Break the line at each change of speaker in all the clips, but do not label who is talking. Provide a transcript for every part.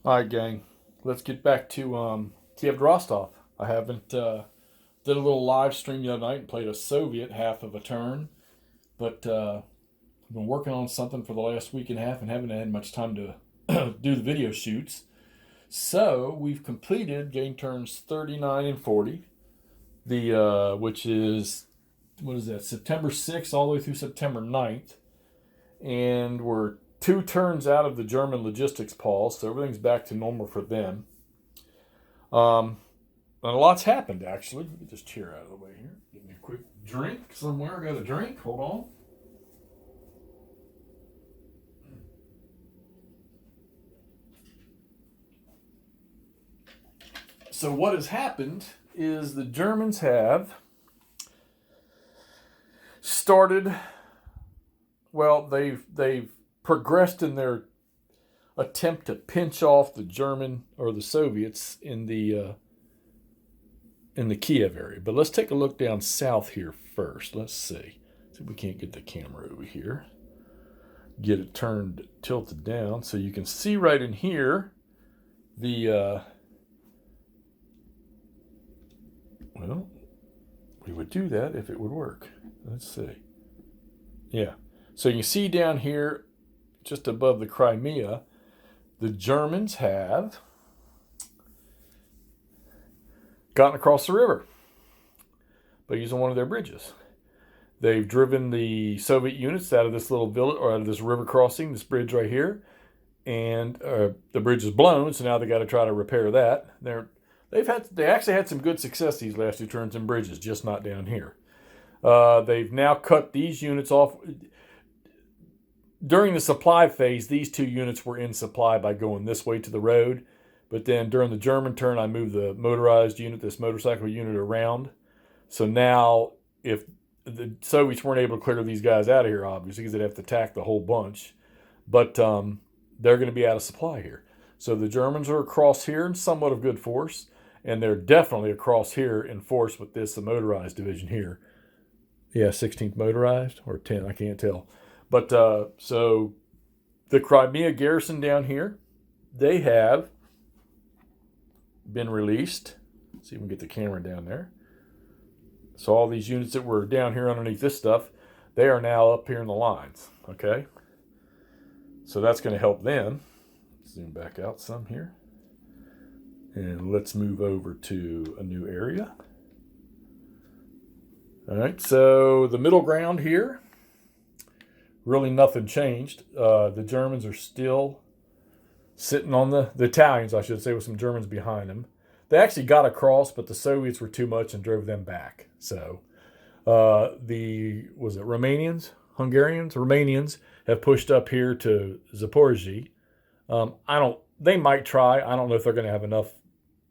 All right, gang. Let's get back to Kiev to Rostov. I haven't did a little live stream the other night and played a Soviet half of a turn, but I've been working on something for the last week and a half and haven't had much time to do the video shoots. So we've completed game turns 39 and 40, the which is what is that, September 6th all the way through September 9th, and we're two turns out of the German logistics pause, so everything's back to normal for them. And a lot's happened, actually. Let me get this chair out of the way here. Give me a quick drink somewhere. I got a drink. Hold on. So what has happened is the Germans have started. Well, they've progressed in their attempt to pinch off the German or the Soviets in the Kiev area. But let's take a look down south here first. Let's see. See if we can't get the camera over here. Get it tilted down so you can see right in here the well, we would do that if it would work. Let's see. Yeah. So you can see down here, just above the Crimea, the Germans have gotten across the river by using one of their bridges. They've driven the Soviet units out of this little village, or out of this river crossing, this bridge right here, and the bridge is blown, so now they got to try to repair that. They actually had some good success these last two turns in bridges, just not down here. They've now cut these units off. During the supply phase, these two units were in supply by going this way to the road. But then during the German turn, I moved the motorized unit, this motorcycle unit, around. So now, if the Soviets weren't able to clear these guys out of here, obviously, because they'd have to attack the whole bunch. But they're going to be out of supply here. So the Germans are across here in somewhat of good force. And they're definitely across here in force with the motorized division here. Yeah, 16th motorized or 10, I can't tell. But so the Crimea garrison down here, they have been released. Let's see if we can get the camera down there. So all these units that were down here underneath this stuff, they are now up here in the lines. Okay. So that's going to help them. Zoom back out some here. And let's move over to a new area. All right, so the middle ground here, really nothing changed. The Germans are still sitting on the Italians, I should say, with some Germans behind them. They actually got across, but the Soviets were too much and drove them back. So Romanians have pushed up here to Zaporozhye. They might try. I don't know if they're going to have enough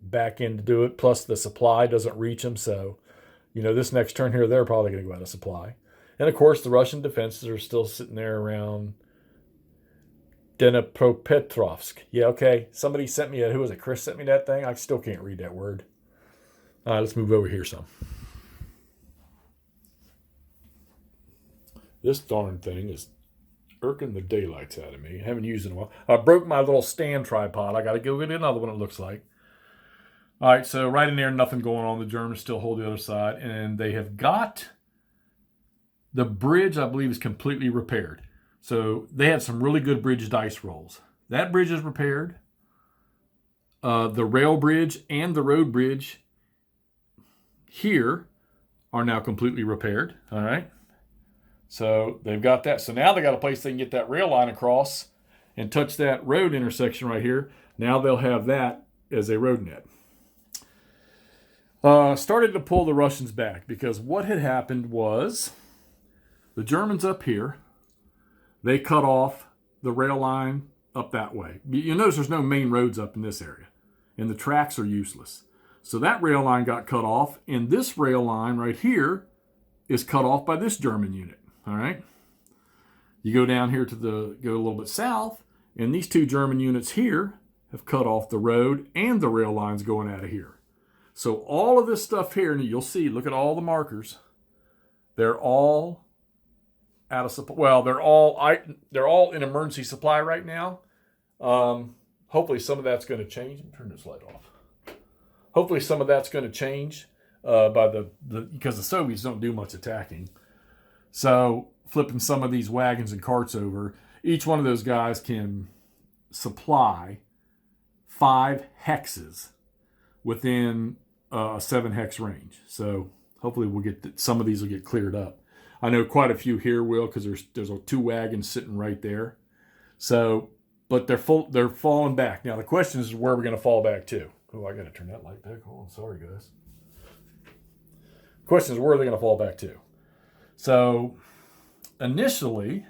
back in to do it. Plus the supply doesn't reach them. So, this next turn here, they're probably going to go out of supply. And of course, the Russian defenses are still sitting there around Dnipropetrovsk. Yeah, okay. Somebody sent me who was it? Chris sent me that thing. I still can't read that word. All right, let's move over here some. This darn thing is irking the daylights out of me. I haven't used it in a while. I broke my little stand tripod. I got to go get another one, it looks like. All right, so right in there, nothing going on. The Germans still hold the other side. And they have got the bridge, I believe, is completely repaired. So they had some really good bridge dice rolls. That bridge is repaired. The rail bridge and the road bridge here are now completely repaired. All right. So they've got that. So now they got a place they can get that rail line across and touch that road intersection right here. Now they'll have that as a road net. Started to pull the Russians back because what had happened was the Germans up here, they cut off the rail line up that way. You notice there's no main roads up in this area, and the tracks are useless. So that rail line got cut off, and this rail line right here is cut off by this German unit. All right. You go down here go a little bit south, and these two German units here have cut off the road and the rail lines going out of here. So all of this stuff here, and you'll see, look at all the markers. They're all out of supply. Well, they're all in emergency supply right now. hopefully some of that's going to change. Turn this light off. Hopefully some of that's going to change because the Soviets don't do much attacking. So flipping some of these wagons and carts over, each one of those guys can supply 5 hexes within a 7 hex range. So hopefully we'll get some of these will get cleared up. I know quite a few here will, because there's 2 wagons sitting right there. So, but they're falling back. Now the question is where we're going to fall back to. Oh, I got to turn that light back on. Sorry, guys. Question is where are they going to fall back to? So initially,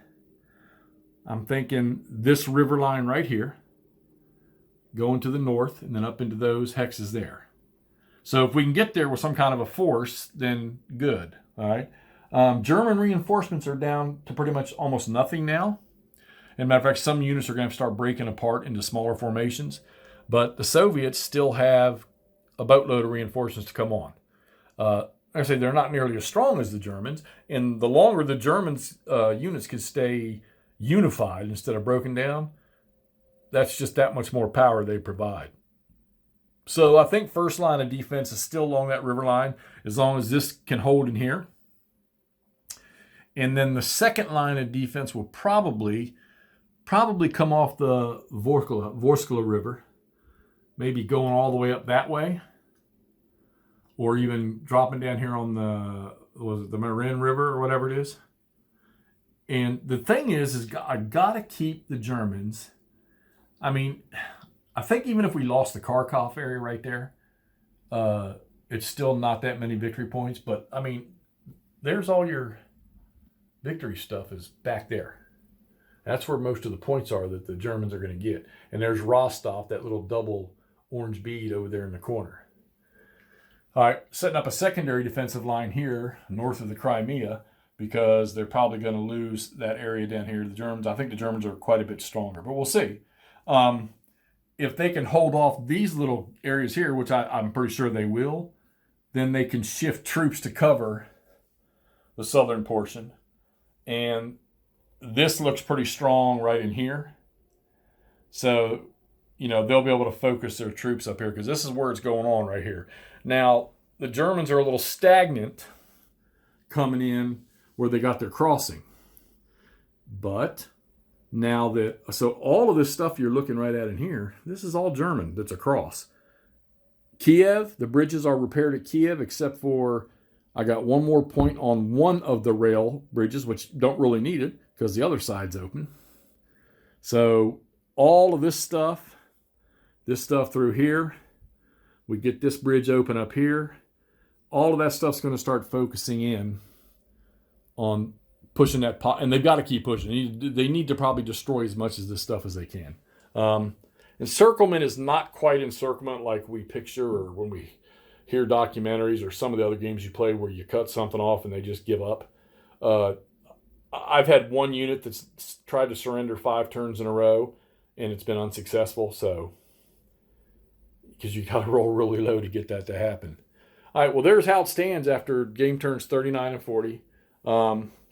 I'm thinking this river line right here, going to the north and then up into those hexes there. So if we can get there with some kind of a force, then good. All right. German reinforcements are down to pretty much almost nothing now. As a matter of fact, some units are going to start breaking apart into smaller formations. But the Soviets still have a boatload of reinforcements to come on. Like I say, they're not nearly as strong as the Germans. And the longer the Germans' units can stay unified instead of broken down, that's just that much more power they provide. So I think first line of defense is still along that river line, as long as this can hold in here. And then the second line of defense will probably come off the Vorskla River, maybe going all the way up that way, or even dropping down here on the Marin River or whatever it is. And the thing is I got to keep the Germans. I mean, I think even if we lost the Kharkov area right there, it's still not that many victory points. But, I mean, there's all your victory stuff is back there. That's where most of the points are that the Germans are going to get. And there's Rostov, that little double orange bead over there in the corner. All right, setting up a secondary defensive line here north of the Crimea, because they're probably going to lose that area down here to the Germans. I think the Germans are quite a bit stronger, but we'll see. If they can hold off these little areas here, which I'm pretty sure they will, then they can shift troops to cover the southern portion. And this looks pretty strong right in here. So, they'll be able to focus their troops up here, because this is where it's going on right here. Now, the Germans are a little stagnant coming in where they got their crossing. But now so all of this stuff you're looking right at in here, this is all German that's across. Kiev, the bridges are repaired at Kiev, except for I got one more point on one of the rail bridges, which don't really need it because the other side's open. So all of this stuff through here, we get this bridge open up here. All of that stuff's going to start focusing in on pushing that pot, and they've got to keep pushing. They need to probably destroy as much of this stuff as they can. Encirclement is not quite encirclement like we picture, or when we hear documentaries or some of the other games you play where you cut something off and they just give up. I've had one unit that's tried to surrender 5 turns in a row, and it's been unsuccessful. So, because you got to roll really low to get that to happen. All right, well, there's how it stands after game turns 39 and 40.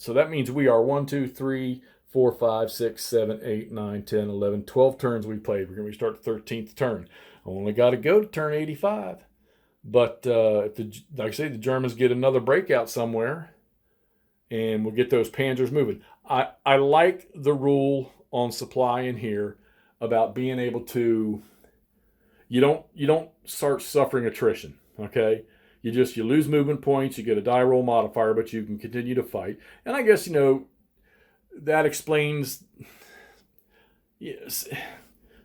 So that means we are 1, 2, 3, 4, 5, 6, 7, 8, 9, 10, 11, 12 turns we played. We're going to start the 13th turn. Only got to go to turn 85. But like I say, the Germans get another breakout somewhere, and we'll get those panzers moving. I like the rule on supply in here about being able to, you don't start suffering attrition, okay? You lose movement points, you get a die roll modifier, but you can continue to fight. And I guess, that explains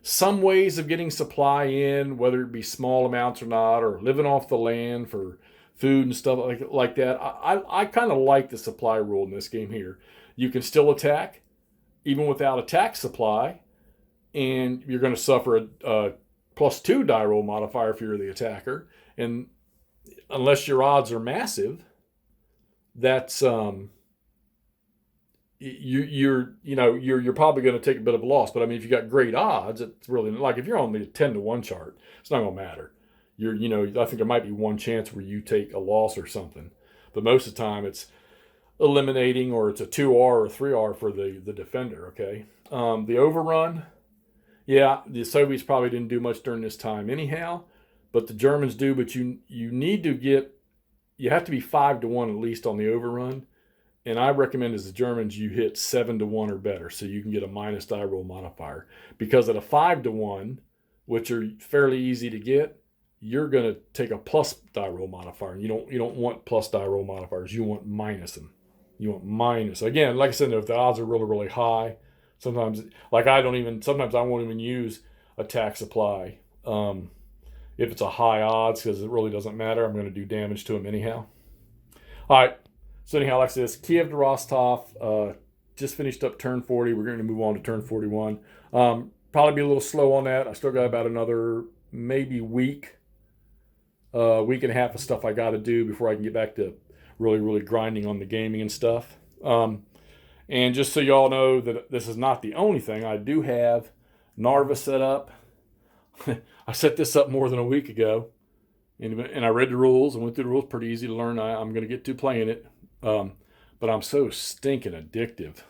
some ways of getting supply in, whether it be small amounts or not, or living off the land for food and stuff like that. I kind of like the supply rule in this game here. You can still attack, even without attack supply, and you're going to suffer a +2 die roll modifier if you're the attacker. And unless your odds are massive, that's you're probably going to take a bit of a loss. But I mean, if you got great odds, it's really like if you're on the 10-1 chart, it's not going to matter. I think there might be one chance where you take a loss or something, but most of the time it's eliminating, or it's a 2R or 3R for the defender. Okay, the overrun Yeah, the Soviets probably didn't do much during this time anyhow, but the Germans do. But you need to get, you have to be 5-1 at least on the overrun. And I recommend as the Germans you hit 7-1 or better, so you can get a minus die roll modifier. Because at a 5-1, which are fairly easy to get, you're going to take a plus die roll modifier. And you don't want plus die roll modifiers. You want minus them. You want minus. Again, like I said, if the odds are really, really high, sometimes, sometimes I won't even use attack supply. If it's a high odds, because it really doesn't matter, I'm going to do damage to them anyhow. All right. So anyhow, like this, Kiev to Rostov, just finished up turn 40. We're going to move on to turn 41. Probably be a little slow on that. I still got about another maybe week and a half of stuff I got to do before I can get back to really, really grinding on the gaming and stuff. And just so y'all know that this is not the only thing, I do have Narva set up. I set this up more than a week ago, and I read the rules and went through the rules. Pretty easy to learn. I'm going to get to playing it. But I'm so stinking addicted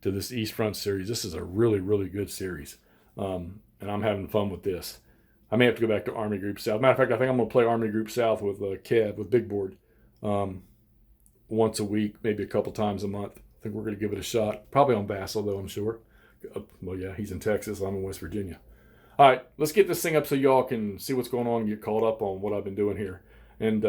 to this East Front series. This is a really, really good series. And I'm having fun with this. I may have to go back to Army Group South. Matter of fact, I think I'm going to play Army Group South with Kev, with Big Board, once a week, maybe a couple times a month. I think we're going to give it a shot. Probably on Vassal, though, I'm sure. Well, yeah, he's in Texas. I'm in West Virginia. All right, let's get this thing up so y'all can see what's going on and get caught up on what I've been doing here. And,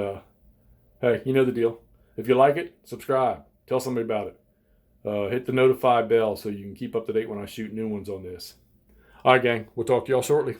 hey, you know the deal. If you like it, subscribe. Tell somebody about it. Hit the notify bell so you can keep up to date when I shoot new ones on this. All right, gang. We'll talk to y'all shortly.